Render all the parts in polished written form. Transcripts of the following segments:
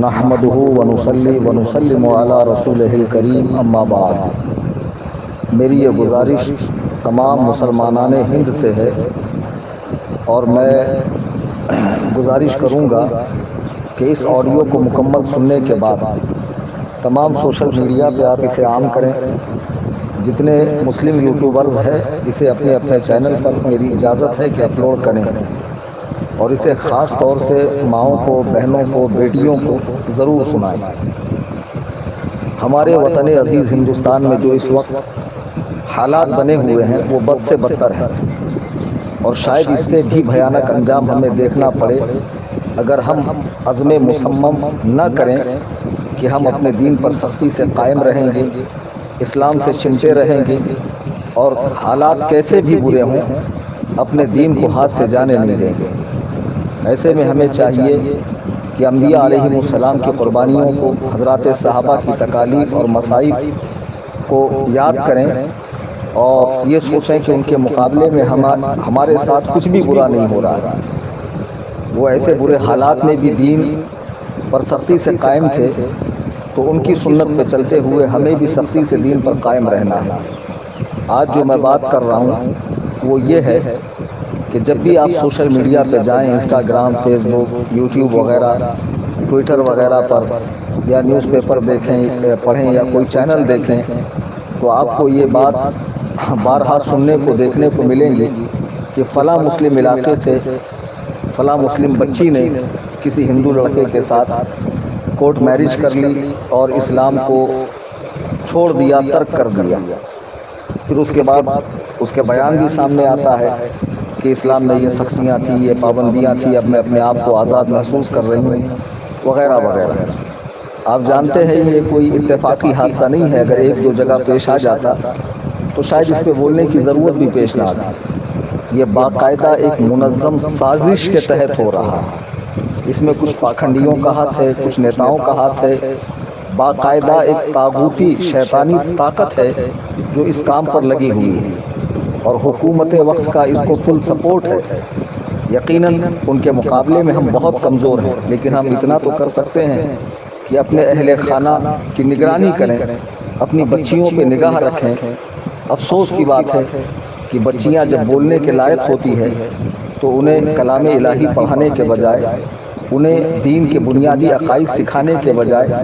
نحمده ونصلی ونسلم علی رسولہ الکریم اما بعد۔ میری یہ گزارش تمام مسلمانان ہند سے ہے اور میں گزارش کروں گا کہ اس آڈیو کو مکمل سننے کے بعد تمام سوشل میڈیا پہ آپ اسے عام کریں۔ جتنے مسلم یوٹیوبرز ہیں اسے اپنے اپنے چینل پر میری اجازت ہے کہ اپلوڈ کریں اور اسے خاص طور سے ماؤں کو، بہنوں کو، بیٹیوں کو ضرور سنائیں۔ ہمارے وطن عزیز ہندوستان میں جو اس وقت حالات بنے ہوئے ہیں وہ بد سے بدتر ہیں، اور شاید اس سے بھی بھیانک انجام ہمیں دیکھنا پڑے اگر ہم عزم مصمم نہ کریں کہ ہم اپنے دین پر سختی سے قائم رہیں گے، اسلام سے چمٹے رہیں گے، اور حالات کیسے بھی برے ہوں اپنے دین کو ہاتھ سے جانے نہیں دیں گے۔ ایسے میں ہمیں چاہیے کہ انبیاء علیہ السلام کی قربانیوں کو، حضرات صحابہ کی تکالیف اور مصائب کو یاد کریں اور یہ سوچیں کہ ان کے مقابلے میں ہمارے ساتھ کچھ بھی برا نہیں ہو رہا ہے۔ وہ ایسے برے حالات میں بھی دین پر سختی سے قائم تھے، تو ان کی سنت پہ چلتے ہوئے ہمیں بھی سختی سے دین پر قائم رہنا ہے۔ آج جو میں بات کر رہا ہوں وہ یہ ہے کہ جب بھی آپ سوشل میڈیا پہ جائیں، انسٹاگرام، فیس بک، یوٹیوب وغیرہ، ٹویٹر وغیرہ پر، یا نیوز پیپر دیکھیں، پڑھیں یا کوئی چینل دیکھیں، تو آپ کو یہ بات بارہا سننے کو، دیکھنے کو ملیں گی کہ فلاں مسلم علاقے سے فلاں مسلم بچی نے کسی ہندو لڑکے کے ساتھ کورٹ میرج کر لی اور اسلام کو چھوڑ دیا، ترک کر دیا۔ پھر اس کے بعد اس کے بیان بھی سامنے آتا ہے کہ اسلام میں یہ سختیاں تھیں، یہ پابندیاں تھیں، اب میں اپنے آپ کو آزاد محسوس کر رہی ہوں، وغیرہ وغیرہ۔ آپ جانتے ہیں یہ کوئی اتفاقی حادثہ نہیں ہے، اگر ایک دو جگہ پیش آ جاتا تو شاید اس پہ بولنے کی ضرورت بھی پیش نہ آتی۔ یہ باقاعدہ ایک منظم سازش کے تحت ہو رہا ہے۔ اس میں کچھ پاکھنڈیوں کا ہاتھ ہے، کچھ نیتاؤں کا ہاتھ ہے، باقاعدہ ایک طاغوتی شیطانی طاقت ہے جو اس کام پر لگی ہوئی ہے، اور حکومت وقت کا اس کو فل سپورٹ ہے۔ یقیناً ان کے مقابلے میں ہم بہت کمزور ہیں، لیکن ہم اتنا تو کر سکتے ہیں کہ اپنے اہل خانہ کی نگرانی کریں، اپنی بچیوں پہ نگاہ رکھیں۔ افسوس کی بات ہے کہ بچیاں جب بولنے کے لائق ہوتی ہے تو انہیں کلام الہی پڑھانے کے بجائے، انہیں دین کے بنیادی عقائد سکھانے کے بجائے،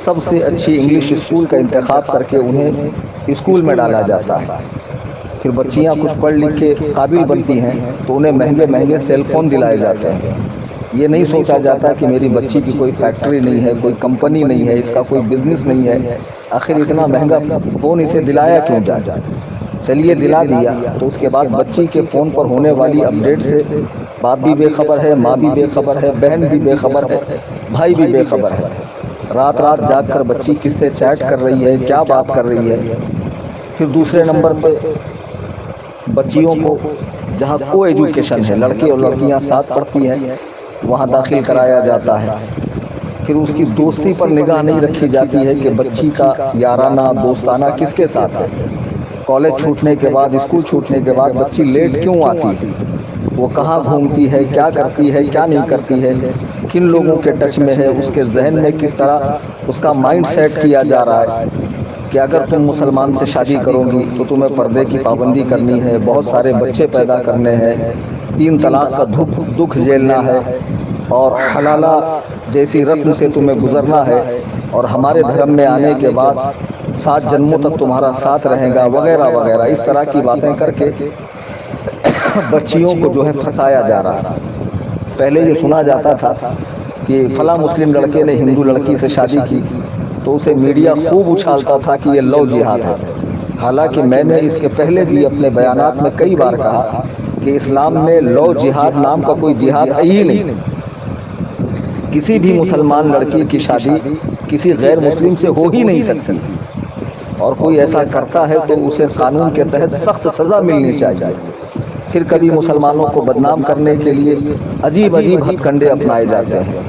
سب سے اچھی انگلش اسکول کا انتخاب کر کے انہیں اسکول میں ڈالا جاتا ہے۔ پھر بچیاں کچھ پڑھ لکھ کے قابل بنتی ہیں تو انہیں مہنگے مہنگے سیل فون دلائے جاتے ہیں۔ یہ نہیں سوچا جاتا کہ میری بچی کی کوئی فیکٹری نہیں ہے، کوئی کمپنی نہیں ہے، اس کا کوئی بزنس نہیں ہے، آخر اتنا مہنگا فون اسے دلایا کیوں جائے؟ چلیے دلا دیا، تو اس کے بعد بچی کے فون پر ہونے والی اپڈیٹ سے باپ بھی بے خبر ہے، ماں بھی بے خبر ہے، بہن بھی بے خبر ہے، بھائی بھی بے خبر ہے۔ رات رات جاگ کر بچی کس سے چیٹ کر رہی ہے، کیا بات کر رہی ہے۔ پھر دوسرے نمبر پہ بچیوں کو جہاں کو ایجوکیشن ہے، لڑکے اور لڑکیاں ساتھ پڑھتی ہیں، وہاں داخل کرایا جاتا ہے۔ پھر اس کی دوستی پر نگاہ نہیں رکھی جاتی ہے کہ بچی کا یارانہ، دوستانہ کس کے ساتھ ہے۔ کالج چھوٹنے کے بعد، اسکول چھوٹنے کے بعد بچی لیٹ کیوں آتی ہے، وہ کہاں گھومتی ہے، کیا کرتی ہے، کیا نہیں کرتی ہے، کن لوگوں کے ٹچ میں ہے، اس کے ذہن میں کس طرح اس کا مائنڈ سیٹ کیا جا رہا ہے کہ اگر تم مسلمان سے شادی کرو گی تو تمہیں پردے کی پابندی کرنی ہے، بہت سارے بچے پیدا کرنے ہیں، 3 طلاق کا دکھ جھیلنا ہے، اور حلالہ جیسی رسم سے تمہیں گزرنا ہے، اور ہمارے دھرم میں آنے کے بعد 7 جنموں تک تمہارا ساتھ رہے گا، وغیرہ وغیرہ۔ اس طرح کی باتیں کر کے بچیوں کو جو ہے پھنسایا جا رہا ہے۔ پہلے یہ سنا جاتا تھا کہ فلاں مسلم لڑکے نے ہندو لڑکی سے شادی کی تو اسے میڈیا خوب اچھالتا تھا کہ یہ لو جہاد ہے۔ حالانکہ میں نے اس کے پہلے بھی اپنے بیانات میں کئی بار کہا کہ اسلام میں لو جہاد نام کا کوئی جہاد ہے ہی نہیں۔ کسی بھی مسلمان لڑکی کی شادی کسی غیر مسلم سے ہو ہی نہیں سکتی، اور کوئی ایسا کرتا ہے تو اسے قانون کے تحت سخت سزا ملنی چاہیے۔ پھر کبھی مسلمانوں کو بدنام کرنے کے لیے عجیب عجیب ہتھ کنڈے اپنائے جاتے ہیں۔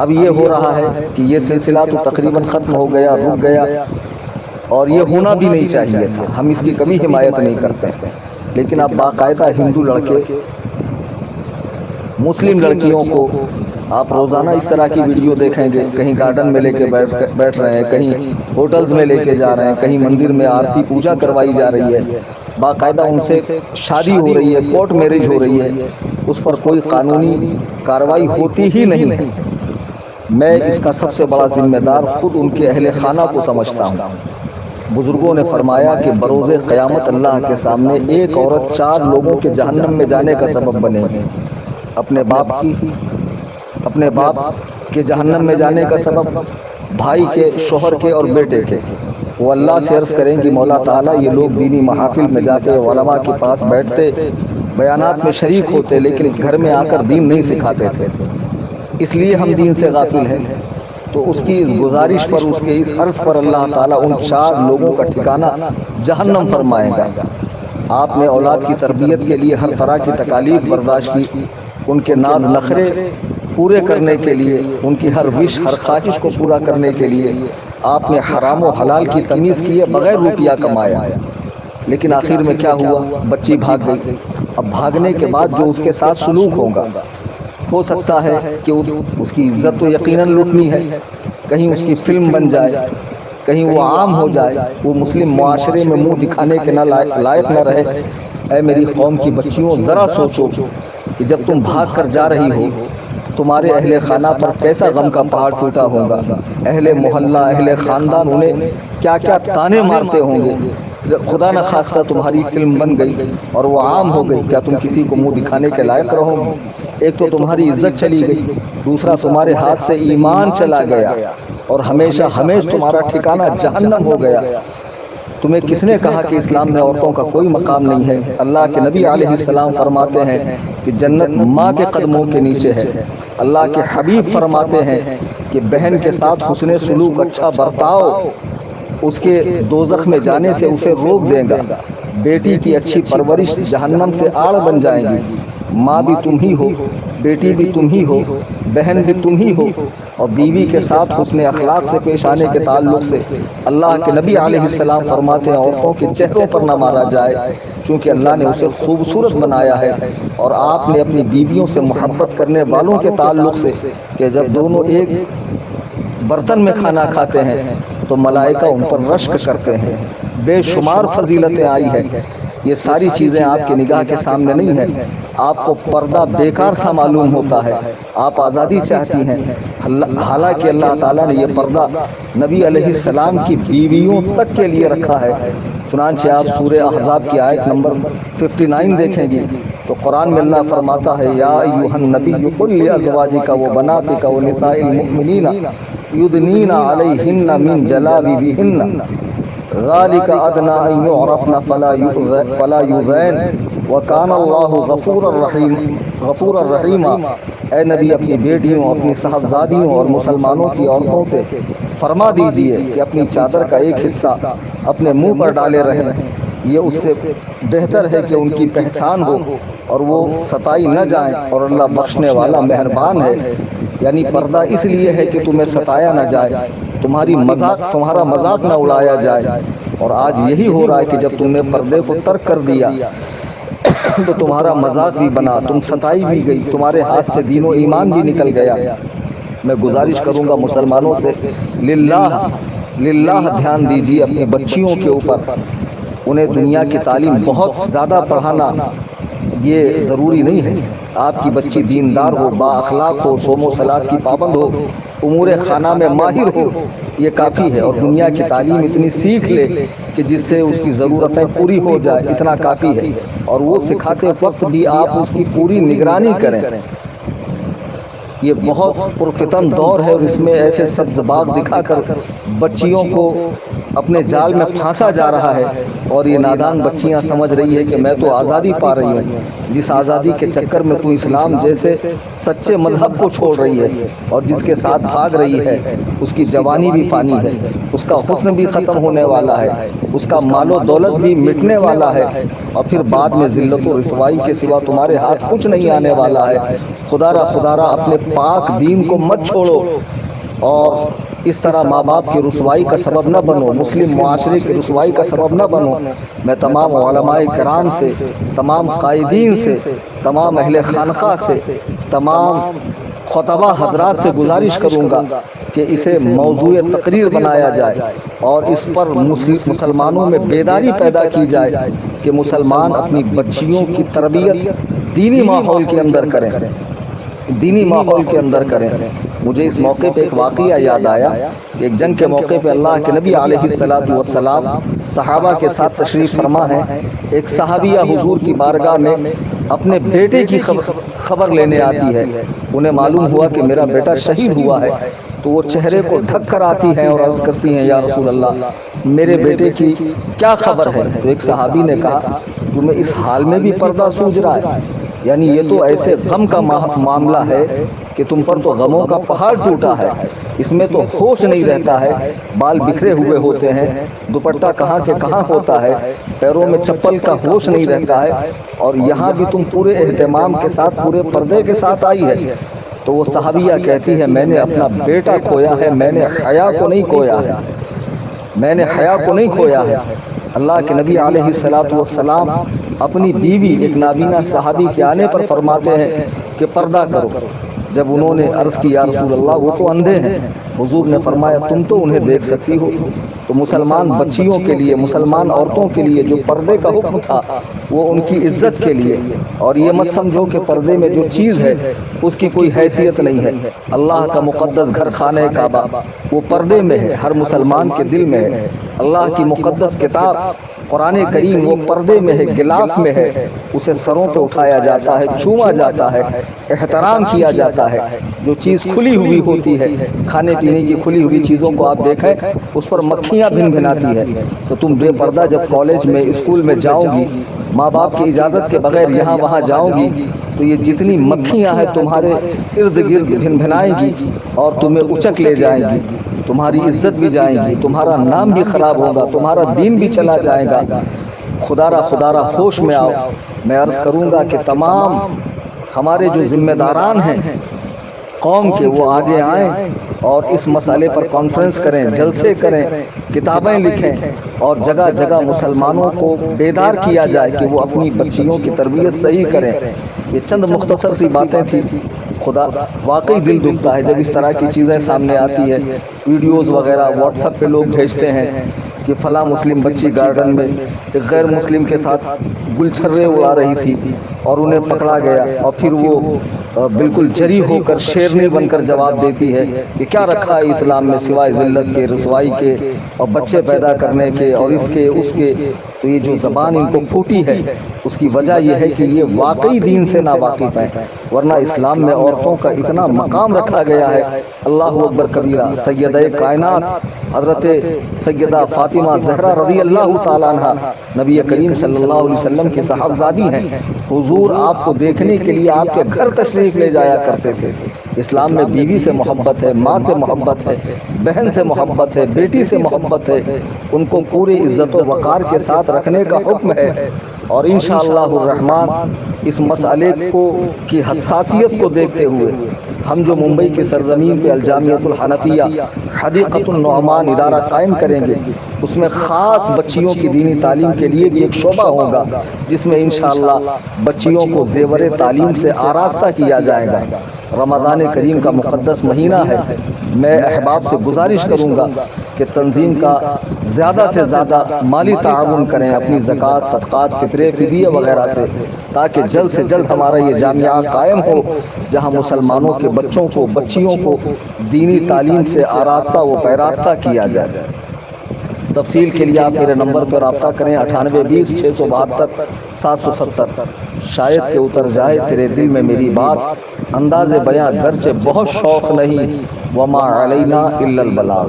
اب یہ ہو رہا ہے کہ یہ سلسلہ تو تقریباً ختم ہو گیا، رک گیا، اور یہ ہونا بھی نہیں چاہیے تھا، ہم اس کی کبھی حمایت نہیں کرتے، لیکن اب باقاعدہ ہندو لڑکے مسلم لڑکیوں کو آپ روزانہ اس طرح کی ویڈیو دیکھیں گے، کہیں گارڈن میں لے کے بیٹھ رہے ہیں، کہیں ہوٹلز میں لے کے جا رہے ہیں، کہیں مندر میں آرتی پوجا کروائی جا رہی ہے، باقاعدہ ان سے شادی ہو رہی ہے، کورٹ میرج ہو رہی ہے، اس پر کوئی قانونی کارروائی ہوتی ہی نہیں ہے۔ میں اس کا سب سے بڑا ذمہ دار خود ان کے اہل خانہ کو سمجھتا ہوں۔ بزرگوں نے فرمایا کہ بروز قیامت اللہ کے سامنے ایک عورت 4 لوگوں کے جہنم میں جانے کا سبب بنے گی۔ اپنے باپ کے جہنم میں جانے کا سبب، بھائی کے، شوہر کے اور بیٹے کے۔ وہ اللہ سے عرض کریں گی مولا تعالیٰ یہ لوگ دینی محافل میں جاتے، علماء کے پاس بیٹھتے، بیانات میں شریک ہوتے، لیکن گھر میں آ کر دین نہیں سکھاتے تھے، اس لیے ہم دین سے غافل ہیں۔ تو اس کی اس گزارش پر، اس کے اس عرض پر اللہ تعالیٰ ان 4 لوگوں کا ٹھکانہ جہنم فرمائے گا۔ آپ نے اولاد کی تربیت کے لیے ہر طرح کی تکالیف برداشت کی، ان کے ناز نخرے پورے کرنے کے لیے، ان کی ہر وش، ہر خواہش کو پورا کرنے کے لیے آپ نے حرام و حلال کی تمیز کیے بغیر روپیہ کمایا، لیکن آخر میں کیا ہوا؟ بچی بھاگ گئی۔ اب بھاگنے کے بعد جو اس کے ساتھ سلوک ہوگا، ہو سکتا ہے کہ اس کی عزت تو یقیناً لوٹنی ہے، کہیں اس کی فلم بن جائے، کہیں وہ عام ہو جائے، وہ مسلم معاشرے میں منہ دکھانے کے نہ لائق نہ رہے۔ اے میری قوم کی بچیوں، ذرا سوچو کہ جب تم بھاگ کر جا رہی ہو، تمہارے اہل خانہ پر کیسا غم کا پہاڑ ٹوٹا ہوگا، اہل محلہ، اہل خاندان انہیں کیا کیا تانے مارتے ہوں گے۔ خدا نہ خواستہ تمہاری فلم بن گئی اور وہ عام ہو گئی، کیا تم کسی کو منہ دکھانے کے لائق رہو گی؟ ایک تو تمہاری عزت چلی گئی، دوسرا تمہارے ہاتھ سے ایمان چلا گیا، اور ہمیشہ ہمیشہ تمہارا ٹھکانہ جہنم ہو گیا۔ تمہیں کس نے کہا کہ اسلام میں عورتوں کا کوئی مقام نہیں ہے؟ اللہ کے نبی علیہ السلام فرماتے ہیں کہ جنت ماں کے قدموں کے نیچے ہے۔ اللہ کے حبیب فرماتے ہیں کہ بہن کے ساتھ حسن سلوک، اچھا برتاؤ اس کے دوزخ میں جانے سے اسے روک دے گا۔ بیٹی کی اچھی پرورش جہنم سے آڑ بن جائے گی۔ ماں بھی تم ہی ہو، بیٹی بھی تم ہی ہو، بہن بھی تم ہی ہو، اور بیوی کے ساتھ حسن اخلاق سے پیش آنے کے تعلق سے اللہ کے نبی علیہ السلام فرماتے ہیں عورتوں کے چہروں پر نہ مارا جائے، چونکہ اللہ نے اسے خوبصورت بنایا ہے۔ اور آپ نے اپنی بیویوں سے محبت کرنے والوں کے تعلق سے کہ جب دونوں ایک برتن میں کھانا کھاتے ہیں تو ملائکہ ان پر رشک کرتے ہیں۔ بے شمار فضیلتیں آئی ہیں۔ یہ ساری چیزیں آپ کی نگاہ کے سامنے نہیں ہیں۔ آپ کو پردہ بیکار سا معلوم ہوتا ہے، آپ آزادی چاہتی ہیں، حالانکہ اللہ تعالیٰ نے یہ پردہ نبی علیہ السلام کی بیویوں تک کے لیے رکھا ہے۔ چنانچہ آپ سورہ احزاب کی آیت نمبر 59 دیکھیں گی تو قرآن میں اللہ فرماتا ہے یا ایھا النبی قل لازواجک وبناتک ونساء المؤمنین یدنین علیہن من جلابیبہن ذالک ادنی ان یعرفن فلا یؤذین وکان اللہ غفورا رحیما۔ اے نبی اپنی بیٹیوں، اپنی صاحبزادیوں اور مسلمانوں کی عورتوں سے فرما دیجئے کہ اپنی چادر کا ایک حصہ اپنے منہ پر ڈالے رہیں، یہ اس سے بہتر ہے کہ ان کی پہچان ہو اور وہ ستائی نہ جائیں، اور اللہ بخشنے والا مہربان ہے۔ یعنی پردہ اس لیے ہے کہ تمہیں ستایا نہ جائے، تمہارا مذاق نہ اڑایا جائے۔ اور آج یہی ہو رہا ہے کہ جب تم نے پردے کو ترک کر دیا تو تمہارا مذاق بھی بنا، تم ستائی بھی گئی، تمہارے ہاتھ سے دین و ایمان بھی نکل گیا۔ میں گزارش کروں گا مسلمانوں سے، للہ دھیان دیجیے اپنی بچیوں کے اوپر۔ انہیں دنیا کی تعلیم بہت زیادہ پڑھانا یہ ضروری نہیں ہے۔ آپ کی بچی دیندار ہو، با اخلاق ہو، صوم و صلات کی پابند ہو، امور خانہ میں ماہر ہو، یہ کافی ہے۔ اور دنیا کی تعلیم اتنی سیکھ لے کہ جس سے اس کی ضرورتیں پوری ہو جائے، اتنا کافی ہے۔ اور وہ سکھاتے وقت بھی آپ اس کی پوری نگرانی کریں۔ یہ بہت پرفتن دور ہے، اور اس میں ایسے سبز باغ دکھا کر بچیوں کو اپنے جال میں پھانسا جا رہا ہے، اور یہ نادان بچیاں سمجھ رہی ہے کہ میں تو آزادی پا رہی ہوں۔ جس آزادی کے چکر میں تو اسلام جیسے سچے مذہب کو چھوڑ رہی ہے اور جس کے ساتھ بھاگ رہی ہے، اس کی جوانی بھی فانی ہے، اس کا حسن بھی ختم ہونے والا ہے، اس کا مال و دولت بھی مٹنے والا ہے، اور پھر بعد میں ذلت و رسوائی کے سوا تمہارے ہاتھ کچھ نہیں آنے والا ہے۔ خدا را اپنے پاک دین کو مت چھوڑو، اور اس طرح ماں باپ کی رسوائی کا سبب نہ بنو، مسلم معاشرے کی رسوائی کا سبب نہ بنو۔ میں تمام علماء کرام سے، تمام قائدین سے، تمام اہل خانقاہ سے، تمام خطبہ حضرات سے گزارش کروں گا کہ اسے موضوع تقریر بنایا جائے اور اس پر مسلمانوں میں بیداری پیدا کی جائے کہ مسلمان اپنی بچیوں کی تربیت دینی ماحول کے اندر کریں، دینی ماحول کے اندر کریں۔ مجھے اس موقع پہ ایک واقعہ یاد آیا کہ ایک جنگ کے موقع پہ اللہ کے نبی علیہ الصلوۃ والسلام صحابہ کے ساتھ تشریف فرما ہیں۔ ایک صحابیہ حضور کی بارگاہ میں اپنے بیٹے کی خبر لینے آتی ہے۔ انہیں معلوم ہوا کہ میرا بیٹا شہید ہوا ہے، تو وہ چہرے کو ڈھک کر آتی ہیں اور عرض کرتی ہیں، یا رسول اللہ میرے بیٹے کی کیا خبر ہے؟ تو ایک صحابی نے کہا، تمہیں اس حال میں بھی پردہ سوج رہا ہے؟ یعنی یہ تو ایسے غم کا معاملہ ہے کہ تم پر تو غموں کا پہاڑ ٹوٹا ہے، اس میں تو ہوش نہیں رہتا ہے، بال بکھرے ہوئے ہوتے ہیں، دوپٹہ کہاں کے کہاں ہوتا ہے، پیروں میں چپل کا ہوش نہیں رہتا ہے، اور یہاں بھی تم پورے اہتمام کے ساتھ پورے پردے کے ساتھ آئی ہے۔ تو وہ صحابیہ کہتی ہے، میں نے اپنا بیٹا کھویا ہے، میں نے حیا کو نہیں کھویا ہے، میں نے حیا کو نہیں کھویا ہے۔ اللہ کے نبی علیہ الصلوۃ والسلام اپنی بیوی ایک نابینا صحابی کے آنے پر فرماتے ہیں کہ پردہ کرو۔ جب انہوں نے عرض کی، یا رسول اللہ وہ تو اندھے ہیں، حضور نے فرمایا تم تو انہیں دیکھ سکتی ہو۔ تو مسلمان بچیوں کے لیے، مسلمان عورتوں کے لیے جو پردے کا حکم تھا وہ ان کی عزت کے لیے، اور یہ مت سمجھو کہ پردے میں جو چیز ہے اس کی کوئی حیثیت نہیں ہے۔ اللہ کا مقدس گھر خانہ کعبہ وہ پردے میں ہے، ہر مسلمان کے دل میں ہے۔ اللہ کی مقدس کتاب قرآن کریم وہ پردے میں ہے، غلاف میں ہے، اسے سروں پہ اٹھایا جاتا ہے، چھوما جاتا ہے، احترام کیا جاتا ہے۔ جو چیز کھلی ہوئی ہوتی ہے، کھانے پینے کی کھلی ہوئی چیزوں کو آپ دیکھیں اس پر مکھیاں بھن بھناتی ہے، تو تم بے پردہ جب کالج میں اسکول میں جاؤ گی، ماں باپ کی اجازت کے بغیر یہاں وہاں جاؤ گی، تو یہ جتنی مکھیاں ہیں تمہارے ارد گرد بھن بھنائیں گی اور تمہیں اچک لے جائیں گی، تمہاری عزت بھی جائے گی، تمہارا نام بھی خراب ہوگا، تمہارا دین بھی چلا جائے گا۔ خدا را ہوش میں آؤ۔ میں عرض کروں گا کہ تمام ہمارے جو ذمہ داران ہیں قوم کے، وہ آگے آئیں اور اس مسئلے پر کانفرنس کریں، جلسے کریں، کتابیں لکھیں، اور جگہ جگہ مسلمانوں کو بیدار کیا جائے کہ وہ اپنی بچیوں کی تربیت صحیح کریں۔ یہ چند مختصر سی باتیں تھیں۔ خدا واقعی دل دکھتا ہے جب اس طرح کی چیزیں سامنے آتی ہے۔ ویڈیوز وغیرہ واٹس ایپ پہ لوگ بھیجتے ہیں کہ فلاں مسلم بچی گارڈن میں ایک غیر مسلم کے ساتھ گل چھرے اڑا رہی تھی اور انہیں پکڑا گیا، اور پھر وہ بالکل جری ہو کر شیرنی بن کر جواب دیتی ہے کہ کیا رکھا ہے اسلام میں سوائے ذلت کے، رسوائی کے، اور بچے پیدا کرنے کے، اور اس کے اس کے۔ تو یہ جو زبان ان کو پھوٹی ہے اس کی وجہ یہ ہے کہ یہ واقعی دین سے ناواقف ہیں، ورنہ اسلام میں عورتوں کا اتنا مقام رکھا گیا ہے۔ اللہ اکبر کبیرہ۔ سیدہ کائنات حضرت سیدہ فاطمہ زہرا رضی اللہ تعالیٰ عنہ نبی کریم صلی اللہ علیہ وسلم کے صاحبزادی ہیں۔ حضور آپ کو دیکھنے کے لیے آپ کے گھر تشریف لے جایا کرتے تھے۔ اسلام میں بیوی سے محبت ہے، ماں سے محبت ہے، بہن سے محبت ہے، بیٹی سے محبت ہے، ان کو پوری عزت و وقار کے ساتھ رکھنے کا حکم ہے۔ اور انشاءاللہ الرحمن اس مسئلے کی حساسیت کو دیکھتے ہوئے ہم جو ممبئی کی سرزمین پہ الجامعۃ الحنفیہ حدیقۃ النعمان ادارہ قائم کریں گے، اس میں خاص بچیوں کی دینی تعلیم کے لیے بھی ایک شعبہ ہوگا، جس میں انشاءاللہ بچیوں کو زیور تعلیم سے آراستہ کیا جائے گا۔ رمضان کریم کا مقدس مہینہ ہے، میں احباب سے گزارش کروں گا کہ تنظیم کا زیادہ سے زیادہ مالی تعاون کریں اپنی زکوٰۃ، صدقات، فطرے، فدیے وغیرہ سے، تاکہ جلد سے جلد ہمارا یہ جامعہ قائم ہو جہاں مسلمانوں کے بچوں کو، بچیوں کو دینی تعلیم سے آراستہ و پیراستہ کیا جائے۔ تفصیل کے لیے آپ میرے نمبر پر رابطہ کریں 9820 672 770۔ شاید کہ اتر جائے تیرے دل میں میری بات، انداز بیاں گرچہ بہت شوق نہیں، وما علینا الا البلاغ۔